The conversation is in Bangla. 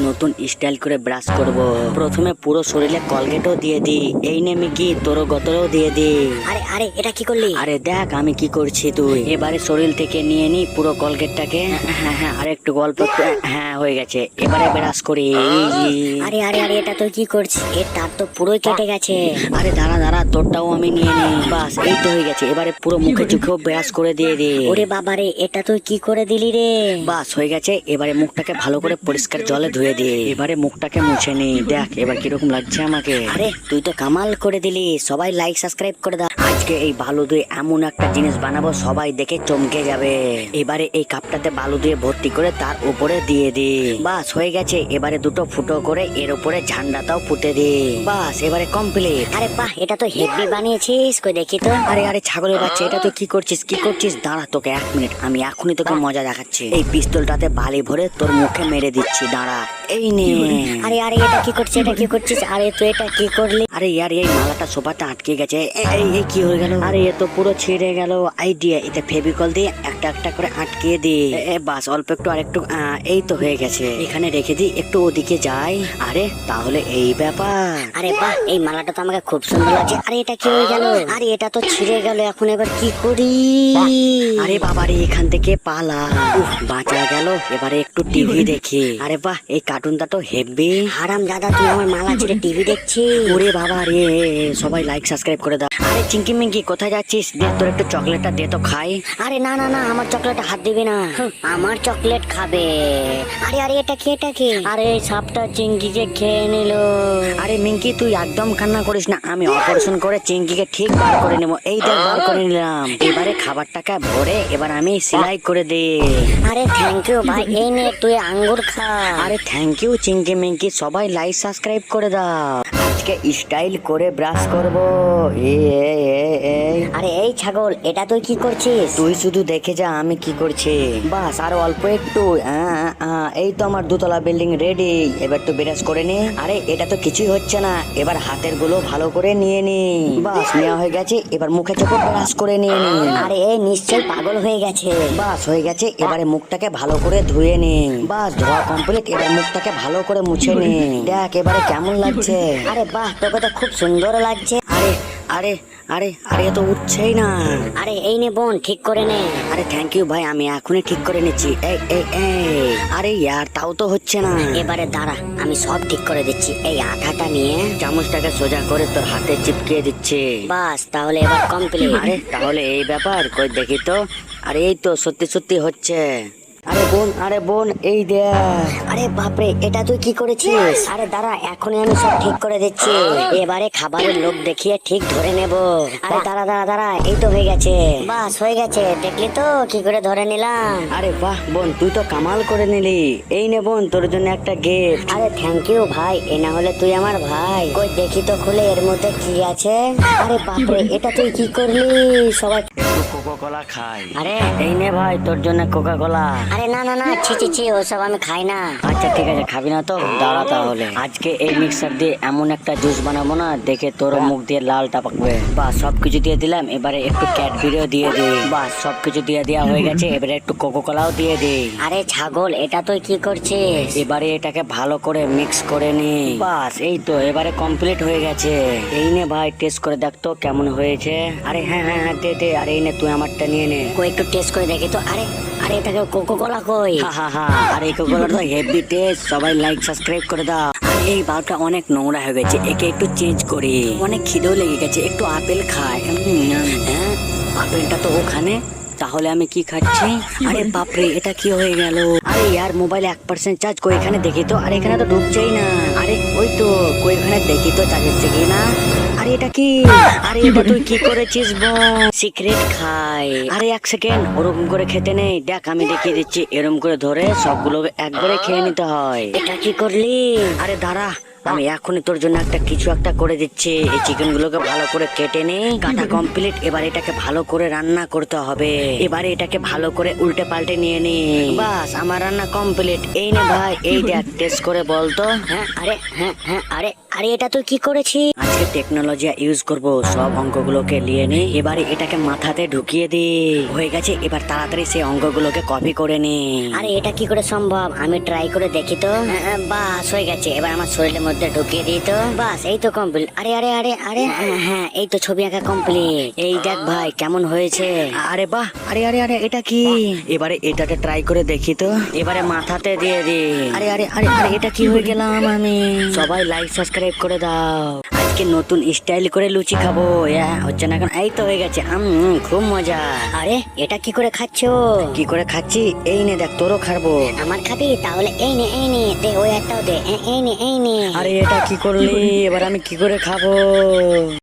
নতুন স্টাইল করে ব্রাশ করব। প্রথমে পুরো শরীরে কলগেটও দিয়ে দি। এই নে মিকি, তোর গতরেও দিয়ে দি। আরে আরে এটা কি করলি? আরে দেখ আমি কি করছি তুই। এবারে শরীর থেকে নিয়ে নি পুরো কলগেটটাকে। হ্যাঁ হ্যাঁ, আর একটু গল্প। হ্যাঁ হয়ে গেছে, এবারে ব্রাশ করি। আরে আরে আরে এটা তুই কি করছিস? তার তো পুরোই কেটে গেছে। আরে দাঁড়া দাঁড়া, তোরটাও আমি নিয়ে নি। বাস এই তো হয়ে গেছে, এবারে পুরো মুখে চোখেও ব্রাশ করে দিয়ে দে। ওরে বাবারে, এটা তুই কি করে দিলি রে? বাস হয়ে গেছে, এবারে মুখটাকে ভালো করে পরিষ্কার জলে ধুয়ে দে। এবারে মুখটাকে মুছে নি। দেখ এবার কিরকম লাগছে আমাকে। আরে তুই তো কামাল করে দিলি। সবাই লাইক সাবস্ক্রাইব করে দাও। আজকে এই বালু দিয়ে এমন একটা জিনিস বানাবো সবাই দেখে চমকে যাবে। এবারে এই কাপটাতে বালু দিয়ে ভর্তি করে তার উপরে দিয়ে দি। বাস হয়ে গেছে, এবারে দুটো ফুটো করে এর উপরে ঝান্ডাটাও পুঁতে দি। বাস এবারে কমপ্লিট। আরে বাহ, এটা তো হেভি বানিয়েছিস, কই দেখি তো। আরে আরে ছাগলের বাচ্চা, এটা তুই কি করছিস কি করছিস? দাঁড়া তোকে 1 মিনিট, আমি এখনই তোকে মজা দেখাচ্ছি। এই পিস্তলটাতে বালি ভরে তোর মুখে মেরে দিচ্ছি, দাঁড়া। এই নে। আরে আরে এটা কি করছিস? এটা কি করছিস? আরে তুই এটা কি করলি? আরে ইয়ার এই মালাটা সোফাতে আটকে গেছে। এই কি হয়ে গেল? আরে এ তো পুরো ছিঁড়ে গেল। আইডিয়া, এটা ফেভিকল দিয়ে একটা একটা করে আটকে দি। বাস অল্প একটু আরেকটু। এই তো হয়ে গেছে, এখানে রেখে দি, একটু ওদিকে যাই। আরে তাহলে এই ব্যাপার। আরে বাহ, এই মালাটা তো আমাকে খুব সুন্দর লাগছে। আরে এটা কি হয়ে গেল? আরে এটা তো ছিঁড়ে গেল, এখন এবার কি করি? আরে বাবারে, এখান থেকে পালা। বাঁচা গেল। এবারে একটু টিভি দেখি। আরে বাহ, এই কার্টুনটা তো হেভি। হারাম দাদা, তুই আমার মালা ছিঁড়ে টিভি দেখছিস? ওরে বাবা রে, সবাই লাইক সাবস্ক্রাইব করে দাও। আরে চিঙ্কি মিঙ্কি কোথায় যাচ্ছিস? দে তোর একটু চকলেটটা দে তো খাই। আরে না না না, আমার চকলেট হাত দিবি না। আমার চকলেট খাবে। আরে আরে এটা কি? এটা কি? আরে এই সাপটা চিঙ্কিকে খেয়ে নিল। আরে মিঙ্কি তুই একদম কান্না করিস না, আমি অপারেশন করে চিঙ্কিকে ঠিক বার করে নেবো। এই দেখ বার করে নিলাম। এবারে খাবারটাকে ভরে এবার আমি সেলাই করে দে। আরে থ্যাংক ইউ ভাই, এই নে তুই আঙ্গুর খা। আরে থ্যাংক ইউ চিঙ্কি মিঙ্কি, সবাই লাইক সাবস্ক্রাইব করে দাও। আজকে স্টাইল করে ব্রাশ করব। আরে এই ছাগল, এটা তুই কি করছিস? তুই শুধু দেখে যা আমি কি করছি। বাস আর অল্প একটু। এই তো আমার 2তলা বিল্ডিং রেডি। এবার তো ব্রাশ করে নি। আরে এটা তো কিছুই হচ্ছে না, এবার হাতের গুলো ভালো করে নিয়ে নি। বাস নেওয়া হয়ে গেছে, এবার মুখে চোখে ব্রাশ করে নিয়ে নি। আরে এই নিশ্চয়ই পাগল হয়ে গেছে। বাস হয়ে গেছে, এবারে মুখটাকে ভালো করে ধুয়ে নি। বাস ধোয়া কমপ্লিট, এবার মুখটাকে ভালো করে মুছে নি। দেখ এবারে কেমন লাগছে। আরে বাহ, তোকে তো খুব সুন্দর লাগছে। আরে আরে আরে আরে এ তো উঠছেই না। আরে এই নে বোন, ঠিক করে নে। আরে থ্যাংক ইউ ভাই, আমি এখনই ঠিক করে নিচ্ছি। এই আরে ইয়ার তাও তো হচ্ছে না। এবারে দাঁড়া, আমি সব ঠিক করে দিচ্ছি। এই আঠাটা নিয়ে চামচটাকে সোজা করে তোর হাতে চিপকিয়ে দিচ্ছে। বাস, তাহলে এবার কমপ্লিট। আরে তাহলে এই ব্যাপার, কই দেখি তো। আরে এই তো সত্যি সত্যি হচ্ছে। আরে বোন এই দেখ। আরে বাপরে, এটা তুই কি করেছিস? আরে দাঁড়া, এখনই আমি সব ঠিক করে দিচ্ছি। এবারে খাবারের লোক দেখিয়ে ঠিক ধরে নেব। আরে দাঁড়া দাঁড়া দাঁড়া, এই তো হয়ে গেছে। বাস হয়ে গেছে, দেখলি তো কি করে ধরে নিলাম। আরে বাহ বোন, তুই তো কামাল করে নিলি। এই নে বোন, তোর জন্য একটা গিফট। আরে থ্যাংক ইউ ভাই, এ না হলে তুই আমার ভাই। কই দেখি তো খুলে, এর মধ্যে কি আছে। আরে বাপরে, এটা তুই কি করলি? সবাই কোকা কোলা খাই। আরে এই নে ভাই, তোর জন্য কোকা কোলা। আরে না না না, ছি ছি ছি, ওসব আমি খাই না। আচ্ছা ঠিক আছে, খাবি না তো দাঁড়া তাহলে। আজকে এই মিক্সার দিয়ে এমন একটা জুস বানাবো না, দেখে তোর মুখ দিয়ে লাল টাপাকবে। বাস সবকিছু দিয়ে দিলাম, এবারে একটু ক্যাডবেরিও দিয়ে দে। বাস সবকিছু দিয়ে দেওয়া হয়ে গেছে, এবারে একটু কোকা কোলাও দিয়ে দে। আরে ছাগল, এটা তুই কি করছিস? এবারে এটাকে ভালো করে মিক্স করে নি। বাস এই তো এবারে কমপ্লিট হয়ে গেছে। এই নে ভাই, টেস্ট করে দেখ তো কেমন হয়েছে। আরে হ্যাঁ হ্যাঁ হ্যাঁ, দে। আরে এই নে, তুই আমারটা নিয়ে নে। কই একটু টেস্ট করে দেখি তো। আরে আরে এটাকে কোকো কোলা কই? আর এই কোকা কোলা তো হেভি টেস্ট, সবাই লাইক সাবস্ক্রাইব করে দাও। আর এই বালটা অনেক নোংরা হয়ে গেছে, একে একটু চেঞ্জ করি। অনেক খিদেও লেগে গেছে, একটু আপেল খাই। হ্যাঁ আপেলটা তো ওখানে, তাহলে আমি কি খাচ্ছি? আরে বাপরে, এটা কি হয়ে গেল? আরে ইয়ার মোবাইল 1% চার্জ, কই এখানে দেখি তো। আরে এখানে তো ঢুকছেই না। আরে ওই তো, কই এখানে দেখি তো চার্জ হচ্ছে কি না। আরে এটা কি? আরে এটা তুই কি করেছিস বোন? সিক্রেট খাই। আরে 1 সেকেন্ড, ওরকম করে খেতে নেই। দেখ আমি দেখিয়ে দিচ্ছি, এরকম করে ধরে সবগুলো একবারে খেয়ে নিতে হয়। এটা কি করলি? আরে দাঁড়া, আমি এখনই তোর জন্য কিছু একটা করে দিচ্ছি। এই চিকেন গুলোকে ভালো করে কেটে নে, কাটা কমপ্লিট। এবার এটাকে ভালো করে রান্না করতে হবে। এবারে এটাকে ভালো করে উল্টে পাল্টে নিয়ে নি। বাস আমার রান্না কমপ্লিট। এই নে ভাই, এই দেখ, টেস্ট করে বলতো। আরে আরে এটা তুই কি করেছিস? আজকে টেকনোলজি ইউজ করব। সব অঙ্কগুলোকে নিয়ে নি, এবারে এটাকে মাথাতে ঢুকিয়ে দি। হয়ে গেছে, এবার তাড়াতাড়ি সেই অঙ্কগুলোকে কপি করে নি। আরে এটা কি করে সম্ভব? আমি ট্রাই করে দেখি তো। বাস হয়ে গেছে, এবার আমার শরীরের মধ্যে ঢুকিয়ে দিই তো। বাস এই তো কমপ্লিট। আরে আরে আরে আরে হ্যাঁ, এই তো ছবি আঁকা কমপ্লিট। এই দেখ ভাই কেমন হয়েছে। আরে বাহ, আরে আরে আরে এটা কি? এবারে এটাকে ট্রাই করে দেখি তো। এবারে মাথাতে দিয়ে দি। আরে আরে আরে আরে এটা কি হয়ে গেলাম আমি? সবাই লাইক সাবস্ক্রাইব করে দাও। আজকে নতুন স্টাইল করে লুচি খাবো। হচ্ছে না এখন? এই তো হয়ে গেছে। খুব মজা। আরে এটা কি করে খাচ্ছো? কি করে খাচ্ছি? এই নে দেখ, তোরও খাবো। আমার খাবি? তাহলে এই নে দে, ওই একটাও দে। এই নে আরে এটা কি করলি? এবার আমি কি করে খাবো?